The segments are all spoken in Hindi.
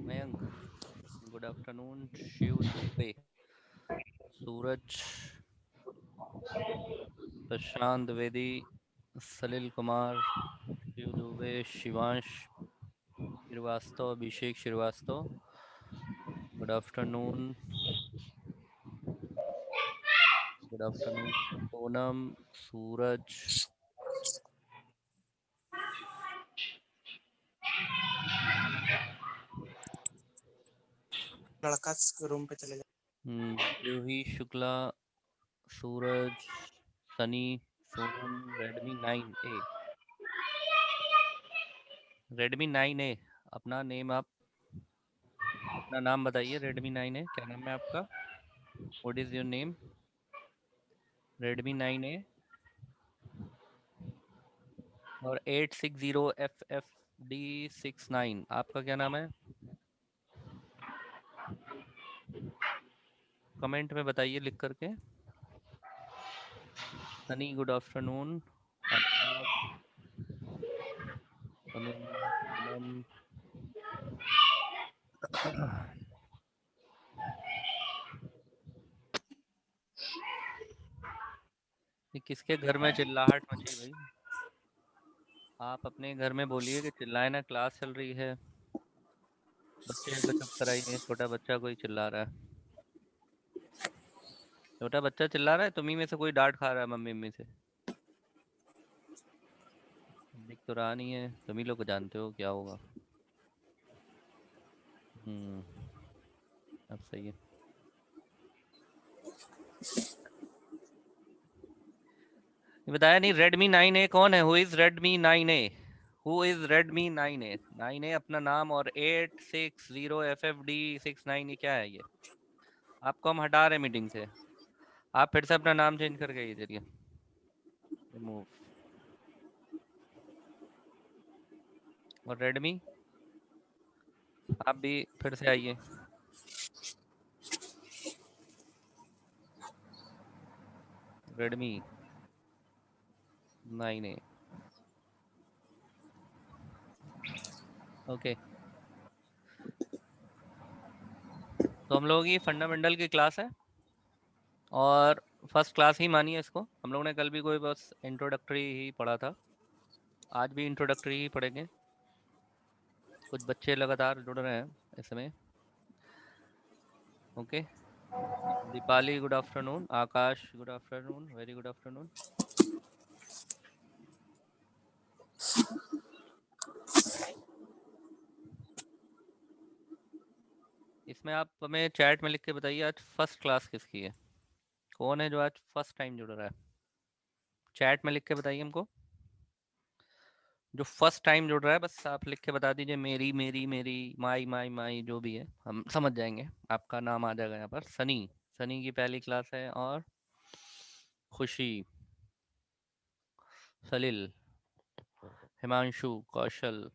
Mayank, good afternoon. Shiv Dubey, Suraj, Prashant Dwivedi, Salil Kumar, Shiv Dubey, Shivansh Srivastava, Abhishek Srivastava, good afternoon. Good afternoon Poonam, Suraj, लड़का रूम पे चले Juhi Shukla, Suraj, Sunny, Sonam, Redmi 9A, Redmi 9A, अपना नेम आप अपना नाम बताइए। रेडमी 9A, क्या नाम है आपका? What is your name? Redmi 9A और 860FFD69, आपका क्या नाम है? कमेंट में बताइए लिख करके। सनी गुड आफ्टरनून, अनुराग, पूनम, ये किसके घर में चिल्लाहट मची भाई? आप अपने घर में बोलिए कि चिल्लाए ना, क्लास चल रही है। बच्चे को चुप कराइए, छोटा बच्चा कोई चिल्ला रहा है। छोटा बच्चा चिल्ला रहा है, तुम्ही में से कोई डांट खा रहा है मम्मी मम्मी से। दिख तो रहा नहीं है, तुम ही लोग जानते हो क्या होगा। अब सही है। ये बताया नहीं, रेडमी 9A कौन है? Who is Redmi 9A? Who is Redmi 9A? 9A अपना नाम और 860FFD69, ये क्या है ये? आपको हम हटा रहे मीटिंग से, आप फिर से अपना नाम चेंज करके ये चलिए रिमूव। और रेडमी, आप भी फिर से आइए। Redmi 9A, okay. तो हम लोगों की फंडामेंटल की क्लास है और फर्स्ट क्लास ही मानिए इसको। हम लोगों ने कल भी कोई बस इंट्रोडक्टरी ही पढ़ा था, आज भी इंट्रोडक्टरी ही पढ़ेंगे। कुछ बच्चे लगातार जुड़ रहे हैं इसमें, okay. Deepali good afternoon, Akash good afternoon, very good afternoon. इसमें आप हमें चैट में लिख के बताइए आज फर्स्ट क्लास किसकी है। कौन है जो आज फर्स्ट टाइम जुड़ रहा है? चैट में लिख के बताइए हमको। जो फर्स्ट टाइम जुड़ रहा है बस आप लिख के बता दीजिए, मेरी मेरी मेरी, माई माई माई, जो भी है हम समझ जाएंगे। आपका नाम आ जाएगा यहाँ पर। सनी, सनी की पहली क्लास है। और खुशी, सलिल, हिमांशु, कौशल,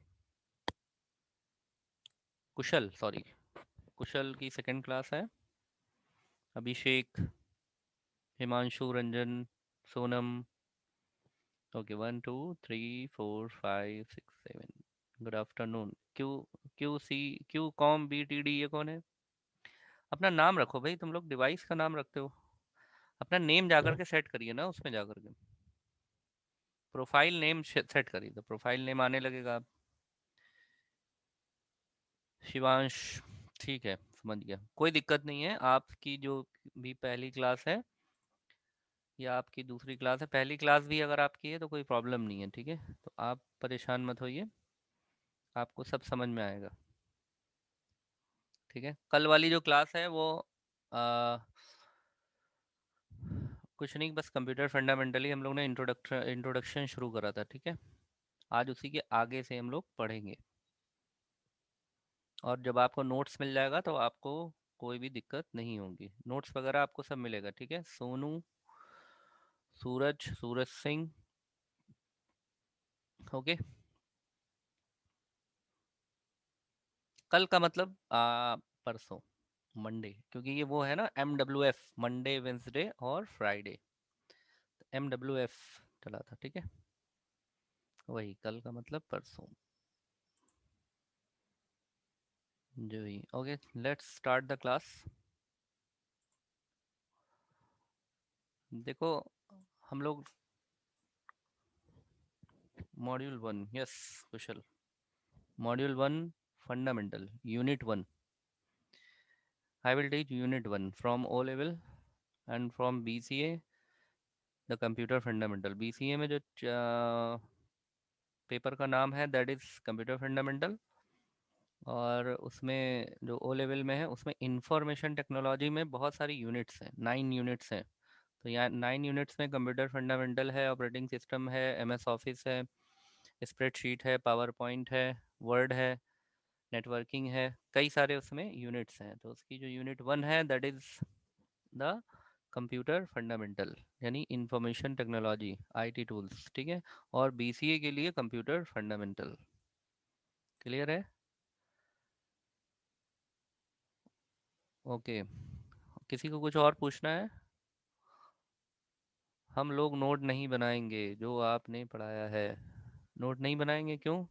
कुशल, सॉरी, कुशल की सेकंड क्लास है। Abhishek, Himanshu, Ranjan, Sonam, okay. 1 2 3 4 5 6 7, good afternoon. Q, Q C, Q com B T D, ये कौन है? अपना नाम रखो भाई, तुम लोग डिवाइस का नाम रखते हो। अपना नेम जाकर के सेट करिए ना, उसमें जाकर के प्रोफाइल नेम सेट करिए तो प्रोफाइल नेम आने लगेगा। आप शिवांश, ठीक है, समझ गया, कोई दिक्कत नहीं है। आपकी जो भी पहली क्लास है या आपकी दूसरी क्लास है, पहली क्लास भी अगर आपकी है तो कोई प्रॉब्लम नहीं है, ठीक है। तो आप परेशान मत होइए, आपको सब समझ में आएगा, ठीक है। कल वाली जो क्लास है वो आ, कुछ नहीं, बस कंप्यूटर फंडामेंटली हम लोग ने इंट्रोडक्शन शुरू करा था, ठीक है। आज उसी के आगे से हम लोग पढ़ेंगे। और जब आपको नोट्स मिल जाएगा तो आपको कोई भी दिक्कत नहीं होगी, नोट्स वगैरह आपको सब मिलेगा, ठीक है। सोनू, सूरज, सूरज सिंह, ओके। कल का मतलब परसों, मंडे, क्योंकि ये वो है ना MWF, मंडे, वेंसडे और फ्राइडे। MWF चला था, ठीक है। वही कल का मतलब परसों। जो ही okay, let's start the class. देखो हम लोग module 1, yes Kushal, module 1 fundamental unit 1। I will teach unit 1 from O level and from BCA the computer fundamental. BCA में जो पेपर का नाम है दैट इज़ कंप्यूटर फंडामेंटल, और उसमें जो ओ लेवल में है उसमें इंफॉर्मेशन टेक्नोलॉजी में बहुत सारी यूनिट्स हैं, 9 यूनिट्स हैं। तो यहाँ 9 यूनिट्स में कंप्यूटर फंडामेंटल है, ऑपरेटिंग सिस्टम है, MS ऑफिस है, स्प्रेडशीट है, पावर पॉइंट है, वर्ड है, नेटवर्किंग है, कई सारे उसमें यूनिट्स हैं। तो उसकी जो यूनिट 1 है that is the computer fundamental, यानी इंफॉर्मेशन टेक्नोलॉजी, IT टूल्स, ठीक है। और BCA के लिए कंप्यूटर फंडामेंटल। क्लियर है? ओके, किसी को कुछ और पूछना है? हम लोग नोट नहीं बनाएंगे जो आपने पढ़ाया है। नोट नहीं बनाएंगे क्यों?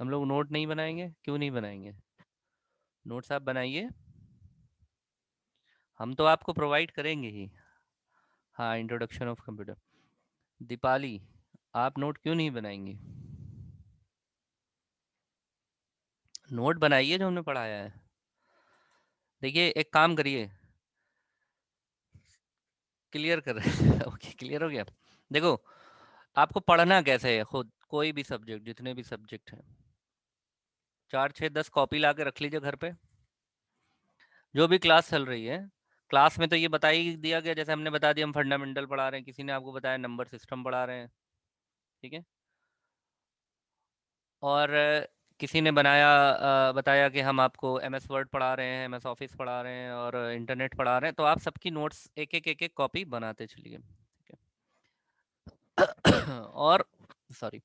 हम लोग नोट नहीं बनाएंगे, क्यों नहीं बनाएंगे? नोट्स आप बनाइए, हम तो आपको प्रोवाइड करेंगे ही। हाँ, इंट्रोडक्शन ऑफ कंप्यूटर। दीपाली, आप नोट क्यों नहीं बनाएंगी? नोट बनाइए जो हमने पढ़ाया है। देखिए एक काम करिए, क्लियर कर रहे हैं ओके, क्लियर हो गया। देखो आपको पढ़ना कैसे है, खुद कोई भी सब्जेक्ट, जितने भी सब्जेक्ट हैं, 4 6 10 कॉपी ला के रख लीजिए घर पे। जो भी क्लास चल रही है, क्लास में तो ये बता ही दिया गया, जैसे हमने बता दिया हम फंडामेंटल पढ़ा रहे हैं, किसी ने आपको बताया नंबर सिस्टम पढ़ा रहे हैं, ठीक है। और किसी ने बताया कि हम आपको MS वर्ड पढ़ा रहे हैं, MS ऑफिस पढ़ा रहे हैं और इंटरनेट पढ़ा रहे हैं। तो आप सबकी नोट्स एक एक कॉपी बनाते चलिए, ठीक है और सॉरी,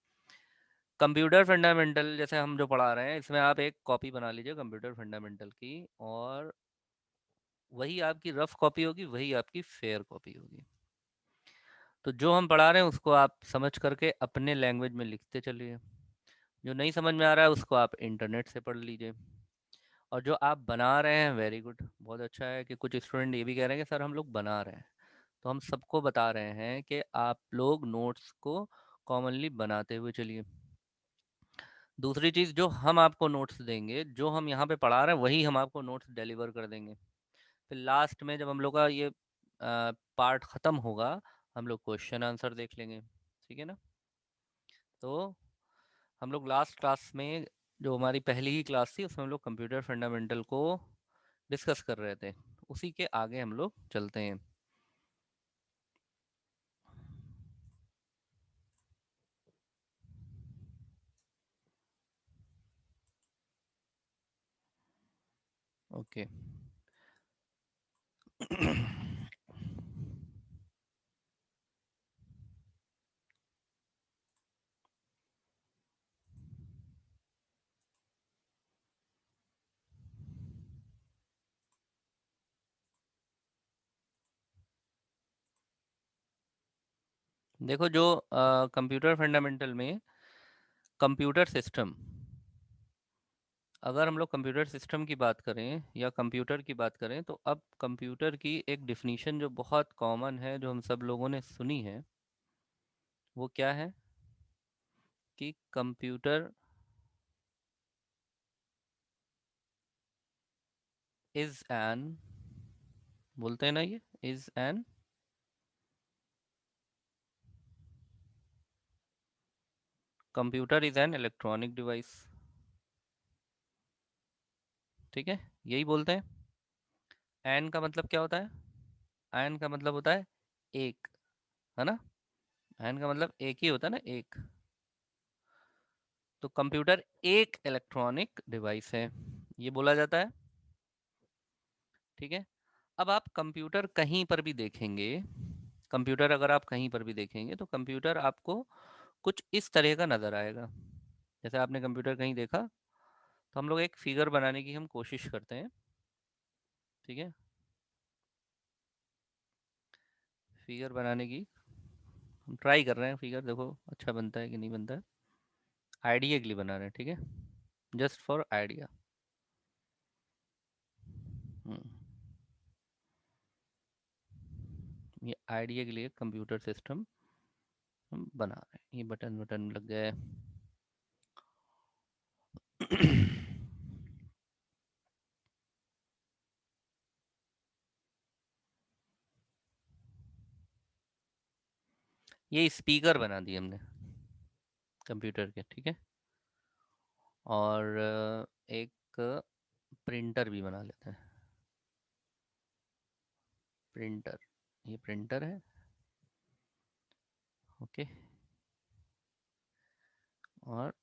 कंप्यूटर फंडामेंटल जैसे हम जो पढ़ा रहे हैं इसमें आप एक कॉपी बना लीजिए कंप्यूटर फंडामेंटल की, और वही आपकी रफ कॉपी होगी, वही आपकी फेयर कॉपी होगी। तो जो हम पढ़ा रहे हैं उसको आप समझ करके अपने लैंग्वेज में लिखते चलिए। जो नहीं समझ में आ रहा है उसको आप इंटरनेट से पढ़ लीजिए। और जो आप बना रहे हैं, वेरी गुड, बहुत अच्छा है कि कुछ स्टूडेंट ये भी कह रहे हैं कि सर हम लोग बना रहे हैं। तो हम सबको बता रहे हैं कि आप लोग नोट्स को कॉमनली बनाते हुए चलिए। दूसरी चीज़, जो हम आपको नोट्स देंगे, जो हम यहाँ पे पढ़ा रहे हैं वही हम आपको नोट्स डिलीवर कर देंगे। फिर लास्ट में जब हम लोग का ये पार्ट ख़त्म होगा, हम लोग क्वेश्चन आंसर देख लेंगे, ठीक है ना। तो हम लोग लास्ट क्लास में, जो हमारी पहली ही क्लास थी, उसमें हम लोग कंप्यूटर फंडामेंटल को डिस्कस कर रहे थे। उसी के आगे हम लोग चलते हैं। ओके देखो जो कंप्यूटर फंडामेंटल में कंप्यूटर सिस्टम, अगर हम लोग कंप्यूटर सिस्टम की बात करें या कंप्यूटर की बात करें, तो अब कंप्यूटर की एक डिफिनीशन जो बहुत कॉमन है, जो हम सब लोगों ने सुनी है, वो क्या है कि कंप्यूटर इज एन, बोलते हैं ना, ये is an computer is an electronic device, ठीक है, यही बोलते हैं। एन का मतलब क्या होता है? एन का मतलब होता है एक, है ना। एन का मतलब एक ही होता है ना, एक। तो कंप्यूटर एक इलेक्ट्रॉनिक डिवाइस है, ये बोला जाता है, ठीक है। अब आप कंप्यूटर कहीं पर भी देखेंगे, कंप्यूटर अगर आप कहीं पर भी देखेंगे तो कंप्यूटर आपको कुछ इस तरह का नज़र आएगा। जैसे आपने कंप्यूटर कहीं देखा, तो हम लोग एक फिगर बनाने की हम कोशिश करते हैं, ठीक है। फिगर बनाने की हम ट्राई कर रहे हैं, फिगर देखो अच्छा बनता है कि नहीं बनता है। आइडिया के लिए बना रहे हैं, ठीक है, जस्ट फॉर आइडिया। ये आइडिया के लिए कंप्यूटर सिस्टम हम बना रहे हैं। ये बटन बटन लग गए। ये स्पीकर बना दिए हमने कंप्यूटर के, ठीक है। और एक प्रिंटर भी बना लेते हैं। प्रिंटर, ये प्रिंटर है, ओके। और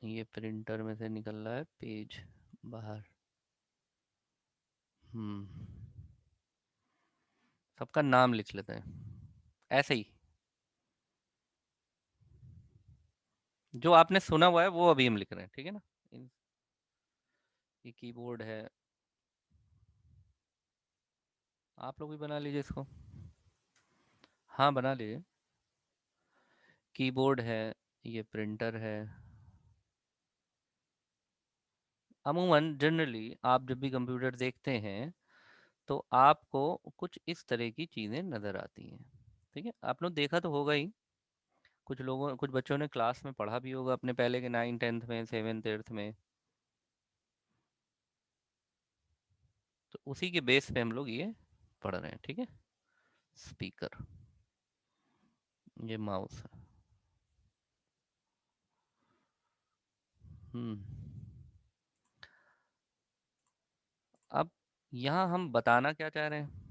ये प्रिंटर में से निकल रहा है पेज बाहर। सबका नाम लिख लेते हैं ऐसे ही, जो आपने सुना हुआ है वो अभी हम लिख रहे हैं, ठीक है ना। ये कीबोर्ड है, आप लोग भी बना लीजिए इसको। हाँ बना लीजिए। कीबोर्ड है, ये प्रिंटर है। अमूमन जनरली आप जब भी कंप्यूटर देखते हैं तो आपको कुछ इस तरह की चीज़ें नज़र आती हैं, ठीक है। आपने देखा तो होगा ही, कुछ बच्चों ने क्लास में पढ़ा भी होगा अपने पहले के 9th 10th में, 7th 8th में। तो उसी के बेस पे हम लोग ये पढ़ रहे हैं, ठीक है। स्पीकर, ये माउस है। हम्म अब यहाँ हम बताना क्या चाह रहे हैं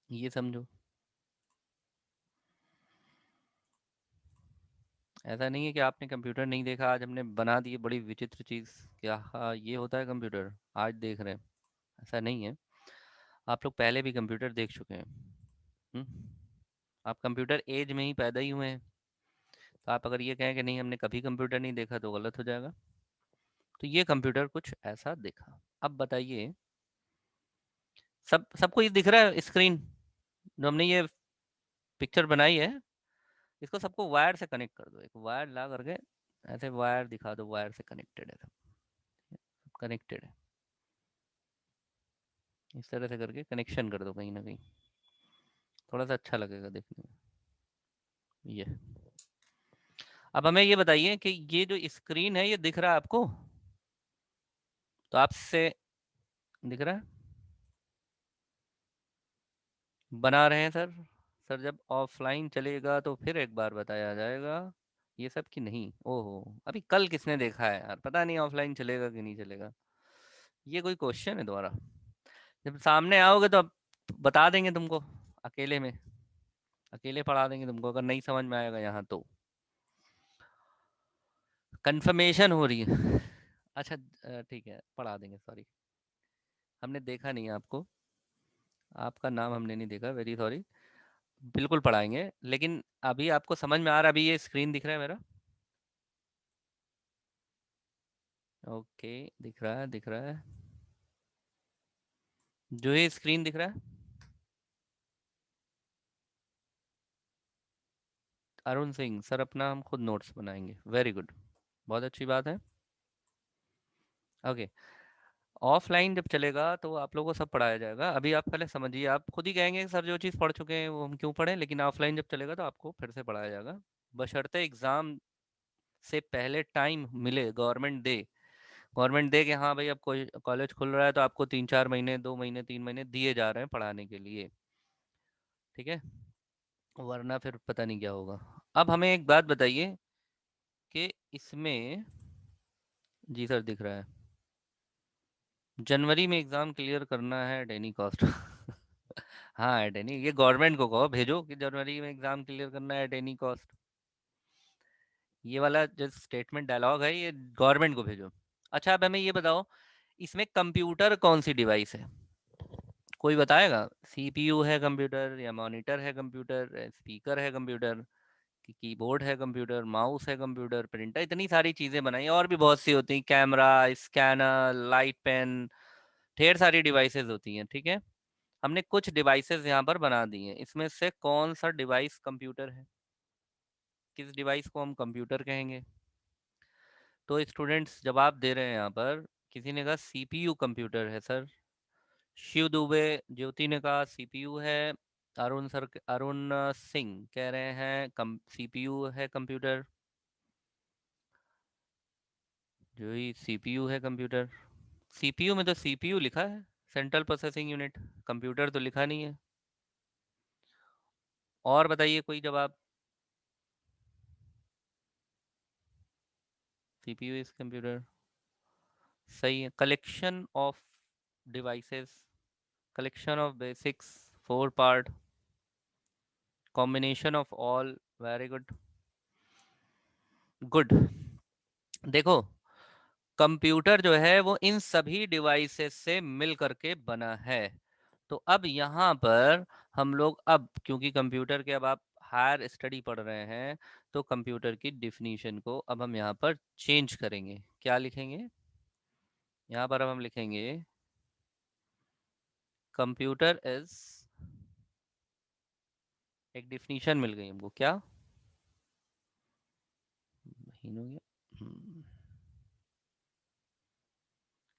ये समझो। ऐसा नहीं है कि आपने कंप्यूटर नहीं देखा, आज हमने बना दी बड़ी विचित्र चीज़, क्या हाँ ये होता है कंप्यूटर, आज देख रहे हैं। ऐसा नहीं है, आप लोग पहले भी कंप्यूटर देख चुके हैं। हम्म आप कंप्यूटर एज में ही पैदा ही हुए हैं। तो आप अगर ये कहें कि नहीं हमने कभी कंप्यूटर नहीं देखा तो गलत हो जाएगा। तो ये कंप्यूटर कुछ ऐसा दिखा। अब बताइए, सबको ये दिख रहा है स्क्रीन जो हमने ये पिक्चर बनाई है, इसको सबको वायर से कनेक्ट कर दो, एक वायर ला करके ऐसे वायर दिखा दो, वायर से कनेक्टेड है, सब कनेक्टेड है। इस तरह से करके कनेक्शन कर दो कहीं ना कहीं, थोड़ा सा अच्छा लगेगा देखने में। ये अब हमें ये बताइए कि ये जो स्क्रीन है ये दिख रहा है आपको, तो आपसे दिख रहा है, बना रहे हैं सर। सर जब ऑफलाइन चलेगा तो फिर एक बार बताया जाएगा, ये सब कि नहीं। ओहो, अभी कल किसने देखा है यार, पता नहीं ऑफलाइन चलेगा कि नहीं चलेगा। ये कोई क्वेश्चन है दोबारा? जब सामने आओगे तो अब बता देंगे तुमको, अकेले में, अकेले पढ़ा देंगे तुमको अगर नहीं समझ में आएगा यहाँ तो। कंफर्मेशन हो रही है। अच्छा ठीक है, पढ़ा देंगे, सॉरी हमने देखा नहीं आपको, आपका नाम हमने नहीं देखा, वेरी सॉरी। बिल्कुल पढ़ाएंगे, लेकिन अभी आपको समझ में आ रहा है, अभी ये स्क्रीन दिख रहा है मेरा? ओके, दिख रहा है, दिख रहा है, जो ये स्क्रीन दिख रहा है। अरुण सिंह सर, अपना हम खुद नोट्स बनाएंगे, वेरी गुड, बहुत अच्छी बात है। ओके, ऑफलाइन जब चलेगा तो आप लोगों को सब पढ़ाया जाएगा। अभी आप पहले समझिए, आप खुद ही कहेंगे सर जो चीज़ पढ़ चुके हैं वो हम क्यों पढ़ें, लेकिन ऑफलाइन जब चलेगा तो आपको फिर से पढ़ाया जाएगा, बशर्ते एग्ज़ाम से पहले टाइम मिले, गवर्नमेंट दे कि हाँ भाई अब कोई कॉलेज खुल रहा है तो आपको 3 4 महीने, 2 महीने, 3 महीने दिए जा रहे हैं पढ़ाने के लिए, ठीक है। वरना फिर पता नहीं क्या होगा। अब हमें एक बात बताइए कि इसमें, जी सर दिख रहा है, जनवरी में एग्ज़ाम क्लियर करना है एट एनी कॉस्ट। हाँ एट एनी, ये गवर्नमेंट को कहो भेजो कि जनवरी में एग्ज़ाम क्लियर करना है एट एनी कॉस्ट। ये वाला जो स्टेटमेंट डायलॉग है ये गवर्नमेंट को भेजो। अच्छा अब हमें ये बताओ, इसमें कंप्यूटर कौन सी डिवाइस है, कोई बताएगा? सीपीयू है कंप्यूटर, या मॉनिटर है कंप्यूटर, स्पीकर है कंप्यूटर, कि कीबोर्ड है कंप्यूटर, माउस है कंप्यूटर, प्रिंटर, इतनी सारी चीज़ें बनाई और भी बहुत सी होती हैं, कैमरा, स्कैनर, लाइट पेन, ढेर सारी डिवाइसेस होती हैं, ठीक है। हमने कुछ डिवाइसेस यहाँ पर बना दी हैं, इसमें से कौन सा डिवाइस कंप्यूटर है, किस डिवाइस को हम कंप्यूटर कहेंगे? तो स्टूडेंट्स जवाब दे रहे हैं यहाँ पर, किसी ने कहा सीपीयू कंप्यूटर है सर, शिव दुबे, ज्योति ने कहा सीपीयू है। अरुण सिंह कह रहे हैं सीपीयू है कंप्यूटर। जो ही सीपीयू है कंप्यूटर, सीपीयू में तो सीपीयू लिखा है, सेंट्रल प्रोसेसिंग यूनिट, कंप्यूटर तो लिखा नहीं है। और बताइए कोई जवाब। सीपीयू इज कंप्यूटर, सही है। Collection of devices, collection of basics, 4 part, combination of all, very good, good। देखो, कंप्यूटर जो है वो इन सभी डिवाइसेस से मिल करके बना है। तो अब यहाँ पर हम लोग, अब क्योंकि कंप्यूटर के अब आप हायर स्टडी पढ़ रहे हैं, तो कंप्यूटर की डिफिनीशन को अब हम यहाँ पर चेंज करेंगे। क्या लिखेंगे यहाँ पर? अब हम लिखेंगे कंप्यूटर इज, एक डिफिनीशन मिल गई हमको, क्या महीन हो गया,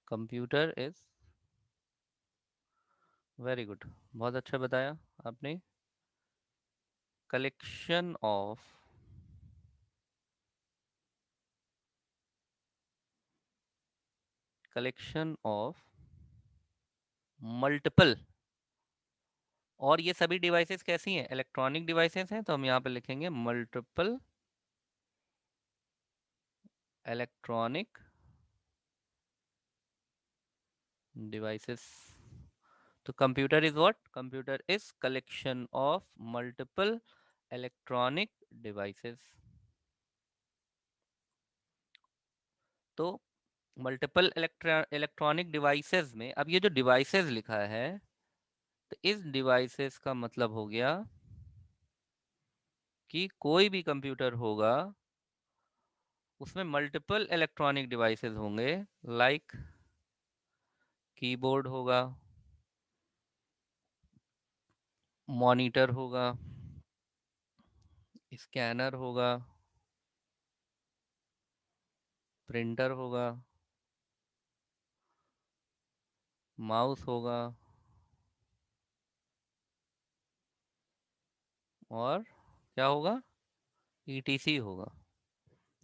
कंप्यूटर इज, वेरी गुड, बहुत अच्छा बताया आपने। Collection of, collection of multiple, और ये सभी डिवाइसेस कैसी हैं? इलेक्ट्रॉनिक डिवाइसेस हैं, तो हम यहाँ पे लिखेंगे मल्टीपल इलेक्ट्रॉनिक डिवाइसेस। तो computer is what? Computer is collection of multiple electronic devices. तो मल्टीपल इलेक्ट्रॉनिक डिवाइसेस में अब ये जो डिवाइसेस लिखा है, तो इस डिवाइसेस का मतलब हो गया कि कोई भी कंप्यूटर होगा उसमें मल्टीपल इलेक्ट्रॉनिक डिवाइसेस होंगे, लाइक कीबोर्ड होगा, मॉनिटर होगा, स्कैनर होगा, प्रिंटर होगा, माउस होगा, और क्या होगा? ईटीसी होगा।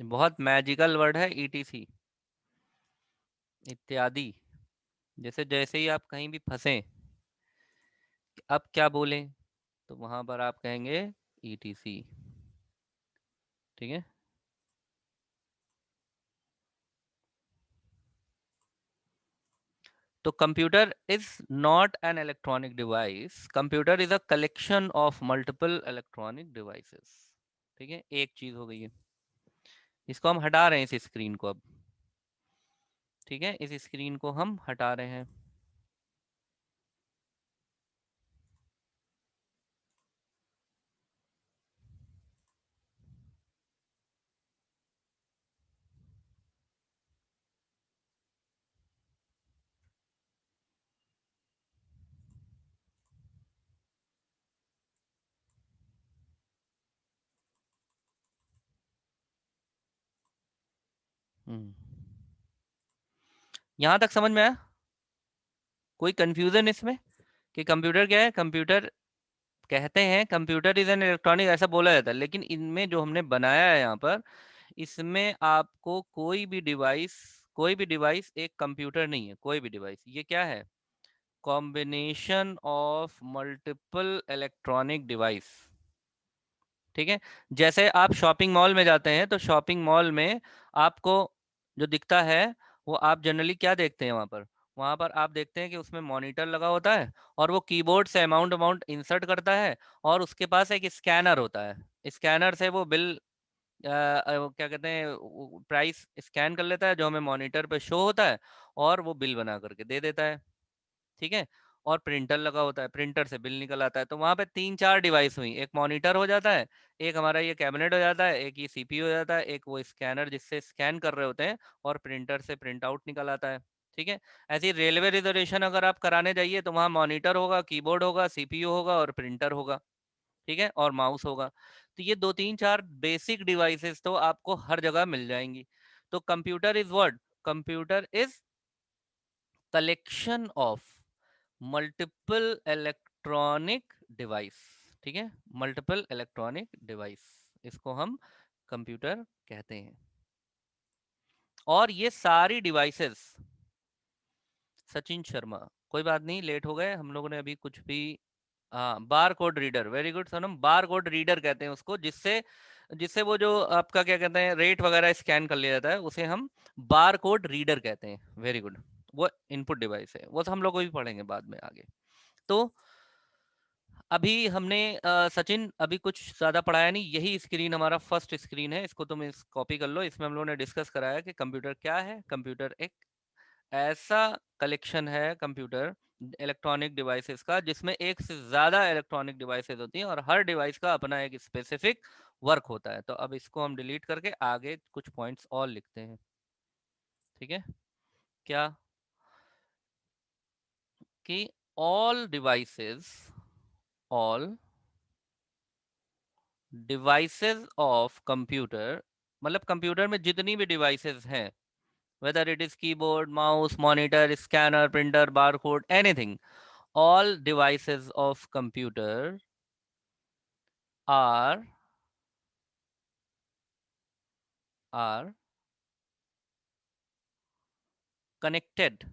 बहुत मैजिकल वर्ड है ईटीसी, इत्यादि। जैसे जैसे ही आप कहीं भी फंसे, अब क्या बोलें, तो वहां पर आप कहेंगे ईटीसी। ठीक है। तो computer is not an electronic device, computer is a collection of multiple electronic devices. ठीक है, एक चीज हो गई है। इसको हम हटा रहे हैं, इस स्क्रीन को अब। ठीक है, इस स्क्रीन को हम हटा रहे हैं। यहां तक समझ में आया? कोई कंफ्यूजन इसमें कि कंप्यूटर क्या है? कंप्यूटर कहते हैं कंप्यूटर इज एन इलेक्ट्रॉनिक, ऐसा बोला जाता है, लेकिन इनमें जो हमने बनाया है यहाँ पर, इसमें आपको कोई भी डिवाइस एक कंप्यूटर नहीं है। कोई भी डिवाइस, ये क्या है? Combination of multiple electronic device. ठीक है। जैसे आप शॉपिंग मॉल में जाते हैं, तो शॉपिंग मॉल में आपको जो दिखता है, वो आप जनरली क्या देखते हैं? वहां पर आप देखते हैं कि उसमें मॉनिटर लगा होता है, और वो कीबोर्ड से अमाउंट अमाउंट इंसर्ट करता है, और उसके पास एक स्कैनर होता है। स्कैनर से वो बिल, क्या कहते हैं, प्राइस स्कैन कर लेता है जो हमें मॉनिटर पे शो होता है, और वो बिल बना करके दे देता है। ठीक है। और प्रिंटर लगा होता है, प्रिंटर से बिल निकल आता है। तो वहां पे 3 4 डिवाइस हुई, एक मॉनिटर हो जाता है, एक हमारा ये कैबिनेट हो जाता है, एक ये सीपीयू हो जाता है, एक वो स्कैनर जिससे स्कैन कर रहे होते हैं, और प्रिंटर से प्रिंट आउट निकल आता है। ठीक है। ऐसे ही रेलवे रिजर्वेशन अगर आप कराने जाइए, तो वहाँ मॉनिटर होगा, कीबोर्ड होगा, सीपीयू होगा, और प्रिंटर होगा। ठीक है, और माउस होगा। तो ये 2 3 4 बेसिक डिवाइसेस तो आपको हर जगह मिल जाएंगी। तो computer is what? Computer is collection of multiple electronic device, ठीक है, मल्टीपल इलेक्ट्रॉनिक डिवाइस, इसको हम कंप्यूटर कहते हैं। और ये सारी डिवाइसेस, सचिन शर्मा, कोई बात नहीं, लेट हो गए हम लोगों ने अभी कुछ भी। हाँ, bar code reader, very good Sanam, bar code reader कहते हैं उसको, जिससे जिससे वो जो आपका क्या कहते हैं रेट वगैरह स्कैन कर लिया जाता है, उसे हम बार कोड रीडर कहते हैं। वेरी गुड, वो इनपुट डिवाइस है, वो तो हम लोग को भी पढ़ेंगे बाद में आगे। तो अभी हमने सचिन अभी कुछ ज़्यादा पढ़ाया नहीं, यही स्क्रीन हमारा फर्स्ट स्क्रीन है, इसको तुम इस कॉपी कर लो। इसमें हम लोगों ने डिस्कस कराया कि कंप्यूटर क्या है। कंप्यूटर एक ऐसा कलेक्शन है, कंप्यूटर इलेक्ट्रॉनिक डिवाइसेस का, जिसमें एक से ज़्यादा इलेक्ट्रॉनिक डिवाइसेस होती हैं और हर डिवाइस का अपना एक स्पेसिफिक वर्क होता है। तो अब इसको हम डिलीट करके आगे कुछ पॉइंट्स और लिखते हैं, ठीक है। क्या कि ऑल डिवाइसेस ऑफ कंप्यूटर, मतलब कंप्यूटर में जितनी भी डिवाइसेस हैं, whether it is keyboard, mouse, monitor, scanner, printer, barcode, anything, all devices of computer are are connected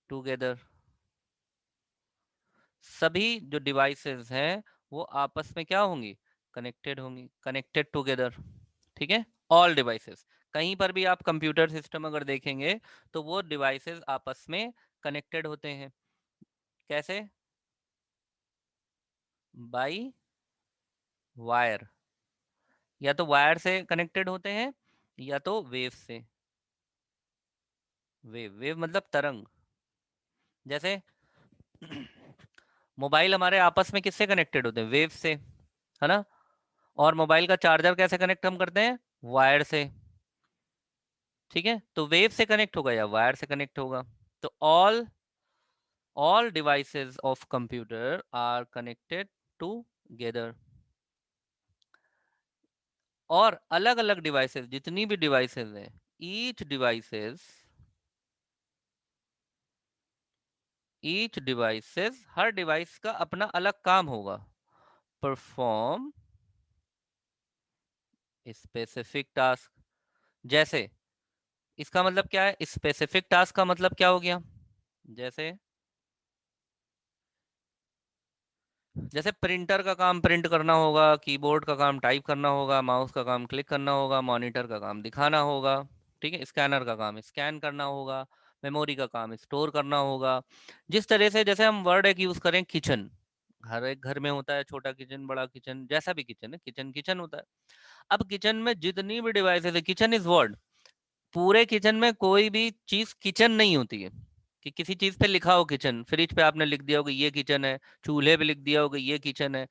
together। सभी जो डिवाइसेस हैं वो आपस में क्या होंगी, कनेक्टेड होंगी, कनेक्टेड टुगेदर, ठीक है। ऑल डिवाइसेस, कहीं पर भी आप कंप्यूटर सिस्टम अगर देखेंगे तो वो डिवाइसेस आपस में कनेक्टेड होते हैं। कैसे? बाई वायर, या तो वायर से कनेक्टेड होते हैं या तो वेव से। वेव, वेव मतलब तरंग। जैसे मोबाइल हमारे आपस में किससे कनेक्टेड होते हैं, वेव से, है ना। और मोबाइल का चार्जर कैसे कनेक्ट हम करते हैं, वायर से, ठीक है। तो वेव से कनेक्ट होगा या वायर से कनेक्ट होगा। तो all devices of computer are connected together. और अलग अलग डिवाइसेस, जितनी भी डिवाइसेस हैं, ईच डिवाइसेस हर डिवाइस का अपना अलग काम होगा। Perform specific task. जैसे, इसका मतलब क्या है, स्पेसिफिक टास्क का मतलब क्या हो गया, जैसे जैसे प्रिंटर का काम प्रिंट करना होगा, कीबोर्ड का काम टाइप करना होगा, माउस का काम क्लिक करना होगा, मॉनिटर का काम दिखाना होगा, ठीक है, स्कैनर का काम स्कैन करना होगा, मेमोरी का काम स्टोर करना होगा। जिस तरह से, जैसे हम वर्ड एक यूज करें, किचन, हर एक घर में होता है, छोटा किचन बड़ा किचन, जैसा भी किचन है, किचन किचन होता है। अब किचन में जितनी भी डिवाइसेस है, किचन इज वर्ड, पूरे किचन में कोई भी चीज किचन नहीं होती है कि किसी चीज पे लिखा हो किचन। फ्रिज पे आपने लिख दिया होगा ये किचन है, चूल्हे पे लिख दिया होगा ये किचन है,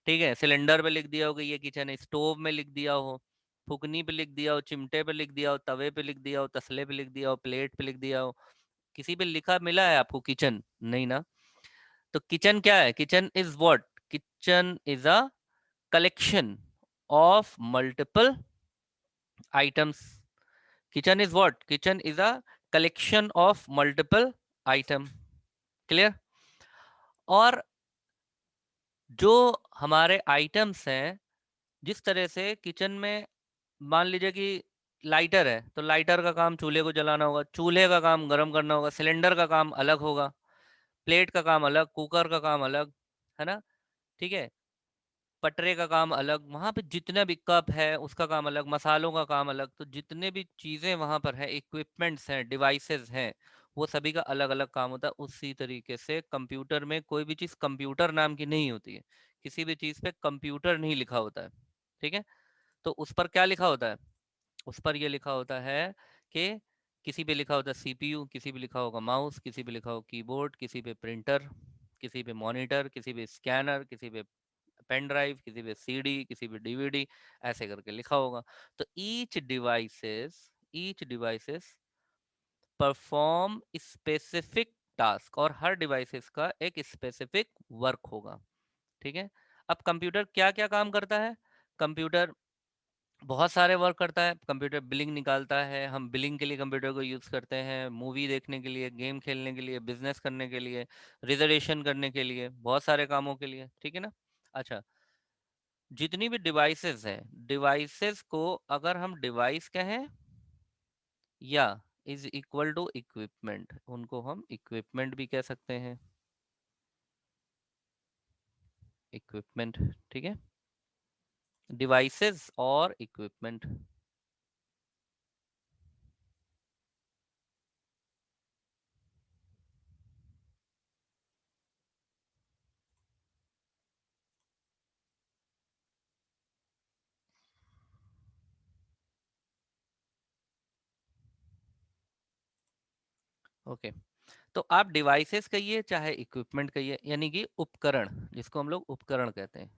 ठीक है, सिलेंडर पे लिख दिया होगा ये किचन है, स्टोव में लिख दिया हो, फुकनी पे लिख दिया हो, चिमटे पे लिख दिया हो, तवे पे लिख दिया हो, तसले पे लिख दिया हो, प्लेट पे लिख दिया हो, किसी पे लिखा मिला है आपको किचन, नहीं ना। तो किचन क्या है, kitchen is what, kitchen is a collection of multiple items. Kitchen is what, kitchen is a collection of multiple item. Clear? और जो हमारे आइटम्स हैं, जिस तरह से किचन में, मान लीजिए कि लाइटर है, तो लाइटर का काम चूल्हे को जलाना होगा, चूल्हे का काम गर्म करना होगा, सिलेंडर का काम अलग होगा, प्लेट का काम अलग, कुकर का काम अलग, है ना, ठीक है, पटरे का काम अलग, वहां पे जितना भी कप है उसका काम अलग, मसालों का काम अलग। तो जितने भी चीजें वहां पर है, इक्विपमेंट्स हैं, डिवाइसेस हैं, वो सभी का अलग अलग काम होता है। उसी तरीके से कंप्यूटर में कोई भी चीज कंप्यूटर नाम की नहीं होती है, किसी भी चीज पे कंप्यूटर नहीं लिखा होता है, ठीक है। तो उस पर क्या लिखा होता है, उस पर ये लिखा होता है कि किसी पे लिखा होता है सीपीयू, किसी पे लिखा होगा माउस, किसी पे लिखा होगा कीबोर्ड, किसी पे प्रिंटर, किसी पे मॉनिटर, किसी पे स्कैनर, किसी पे पेन ड्राइव, किसी पे सीडी, किसी पे डीवीडी, ऐसे करके लिखा होगा। तो each devices perform specific task, और हर डिवाइसेस का एक स्पेसिफिक वर्क होगा, ठीक है। अब कंप्यूटर क्या क्या काम करता है, कंप्यूटर बहुत सारे वर्क करता है कंप्यूटर, बिलिंग निकालता है, हम बिलिंग के लिए कंप्यूटर को यूज़ करते हैं, मूवी देखने के लिए, गेम खेलने के लिए, बिजनेस करने के लिए, रिजर्वेशन करने के लिए, बहुत सारे कामों के लिए, ठीक है ना। अच्छा, जितनी भी डिवाइसेस हैं, डिवाइसेस को अगर हम डिवाइस कहें या इज इक्वल टू इक्विपमेंट, उनको हम इक्विपमेंट भी कह सकते हैं, इक्विपमेंट, ठीक है, डिवाइसेस और इक्विपमेंट। ओके, तो आप डिवाइसेस कहिए चाहे इक्विपमेंट कहिए, यानी कि उपकरण, जिसको हम लोग उपकरण कहते हैं,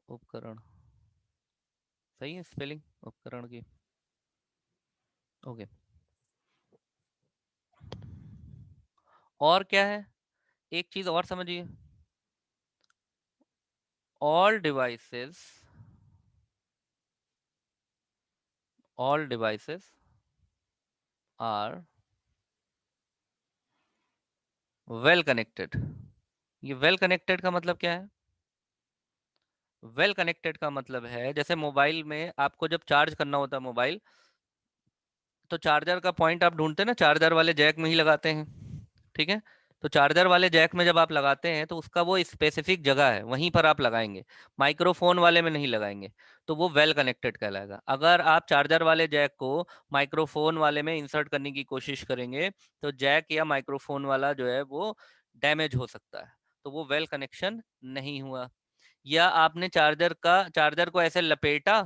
उपकरण, सही है स्पेलिंग उपकरण की। ओके, और क्या है, एक चीज और समझिए, all devices, all devices are well connected. ये वेल कनेक्टेड का मतलब क्या है? वेल कनेक्टेड का मतलब है, जैसे मोबाइल में आपको जब चार्ज करना होता है मोबाइल, तो चार्जर का पॉइंट आप ढूंढते हैं ना, चार्जर वाले जैक में ही लगाते हैं, ठीक है। तो चार्जर वाले जैक में जब आप लगाते हैं तो उसका वो स्पेसिफिक जगह है, वहीं पर आप लगाएंगे, माइक्रोफोन वाले में नहीं लगाएंगे, तो वो वेल कनेक्टेड कहलाएगा। अगर आप चार्जर वाले जैक को माइक्रोफोन वाले में इंसर्ट करने की कोशिश करेंगे तो जैक या माइक्रोफोन वाला जो है वो डैमेज हो सकता है, तो वो वेल कनेक्शन नहीं हुआ। या आपने चार्जर को ऐसे लपेटा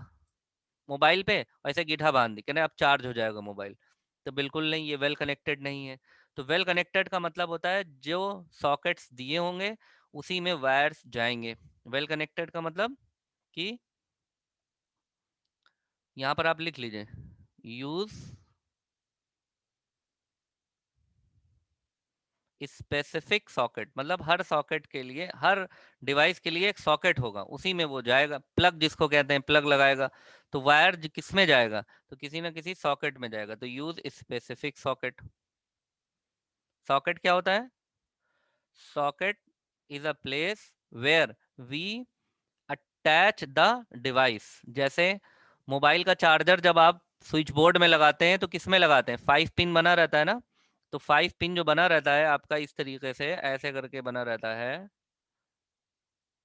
मोबाइल पे और ऐसे गिठा बांध दी, कहना अब चार्ज हो जाएगा मोबाइल, तो बिल्कुल नहीं, ये वेल कनेक्टेड नहीं है। तो वेल कनेक्टेड का मतलब होता है जो सॉकेट्स दिए होंगे उसी में वायर्स जाएंगे। वेल कनेक्टेड का मतलब कि यहाँ पर आप लिख लीजिए, यूज स्पेसिफिक सॉकेट, मतलब हर सॉकेट के लिए, हर डिवाइस के लिए एक सॉकेट होगा, उसी में वो जाएगा, प्लग जिसको कहते हैं, प्लग लगाएगा, तो वायर किस में जाएगा, तो किसी ना किसी सॉकेट में जाएगा, तो यूज स्पेसिफिक सॉकेट। सॉकेट क्या होता है? Socket is a place where we attach the device. जैसे मोबाइल का चार्जर जब आप स्विच बोर्ड में लगाते हैं तो किस में लगाते हैं, 5 पिन बना रहता है ना, तो 5 पिन जो बना रहता है आपका इस तरीके से ऐसे करके बना रहता है,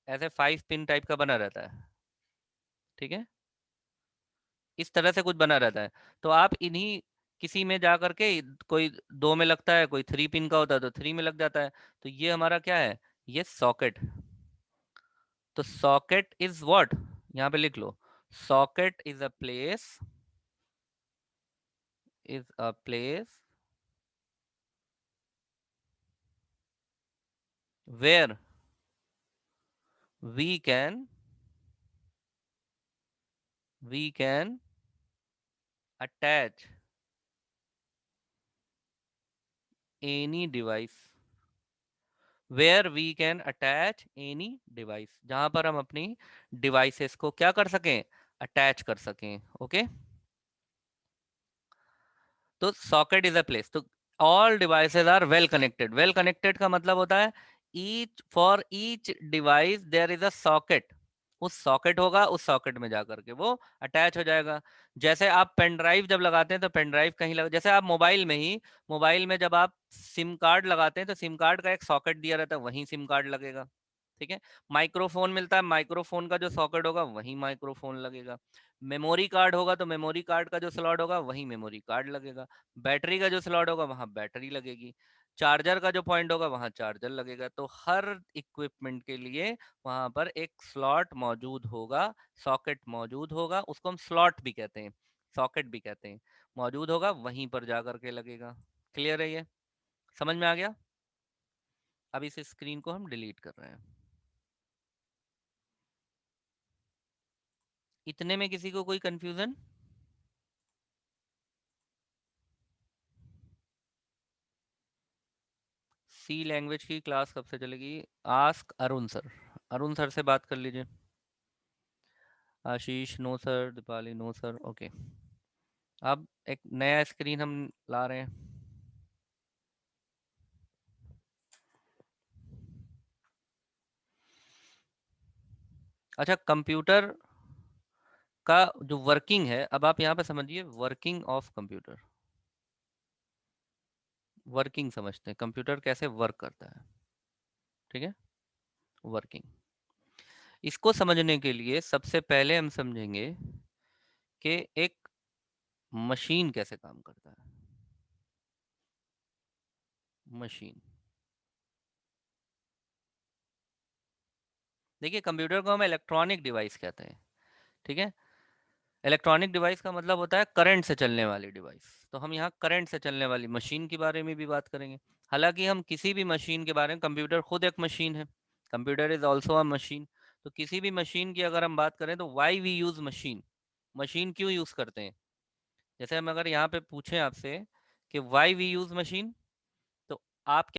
ऐसे 5 पिन टाइप का बना रहता है, ठीक है, इस तरह से कुछ बना रहता है। तो आप इन्हीं किसी में जा करके, कोई 2 में लगता है, कोई 3 पिन का होता है तो 3 में लग जाता है, तो ये हमारा क्या है, ये सॉकेट। तो सॉकेट इज व्हाट, यहाँ पे लिख लो, socket is a place where we can we can attach any device, where we can attach any device, जहां पर हम अपनी डिवाइसेस को क्या कर सकें, अटैच कर सकें। ओके, तो सॉकेट इज अ प्लेस, तो all devices are well connected. Well connected का मतलब होता है each for each device there is a socket, उस सॉकेट होगा, उस सॉकेट में जाकर के वो अटैच हो जाएगा। जैसे आप पेन ड्राइव जब लगाते हैं तो पेन ड्राइव कहीं लगा, जैसे आप मोबाइल में ही, मोबाइल में जब आप सिम कार्ड लगाते हैं तो सिम कार्ड का एक सॉकेट दिया रहता है, वहीं सिम कार्ड लगेगा, ठीक है। माइक्रोफोन मिलता है, माइक्रोफोन का जो सॉकेट होगा वहीं माइक्रोफोन लगेगा। मेमोरी कार्ड होगा तो मेमोरी कार्ड का जो स्लॉट होगा वहीं मेमोरी कार्ड लगेगा। बैटरी का जो स्लॉट होगा वहां बैटरी लगेगी। चार्जर का जो पॉइंट होगा वहां चार्जर लगेगा। तो हर इक्विपमेंट के लिए वहां पर एक स्लॉट मौजूद होगा, सॉकेट मौजूद होगा, उसको हम स्लॉट भी कहते हैं, सॉकेट भी कहते हैं, मौजूद होगा, वहीं पर जा करके लगेगा। क्लियर है ये, समझ में आ गया? अब इस स्क्रीन को हम डिलीट कर रहे हैं। इतने में किसी को कोई कंफ्यूजन? सी लैंग्वेज की क्लास कब से चलेगी? Ask Arun sir, Arun sir से बात कर लीजिए। Ashish no sir, Deepali no sir, okay. अब एक नया स्क्रीन हम ला रहे हैं। अच्छा, कंप्यूटर का जो वर्किंग है, अब आप यहाँ पे समझिए वर्किंग ऑफ कंप्यूटर। वर्किंग समझते हैं, कंप्यूटर कैसे वर्क करता है, ठीक है। वर्किंग, इसको समझने के लिए सबसे पहले हम समझेंगे कि एक मशीन कैसे काम करता है। मशीन, देखिए कंप्यूटर को हम इलेक्ट्रॉनिक डिवाइस कहते हैं, ठीक है। इलेक्ट्रॉनिक डिवाइस का मतलब होता है करंट से चलने वाली डिवाइस। तो हम यहाँ करंट से चलने वाली मशीन के बारे में भी बात करेंगे। हालांकि हम किसी भी मशीन के बारे में, कंप्यूटर खुद एक मशीन है, computer is also a machine. तो किसी भी मशीन की अगर हम बात करें तो why we use machine, machine क्यों यूज करते हैं। जैसे हम अगर यहाँ पे पूछें आपसे कि वाई वी यूज मशीन, तो आप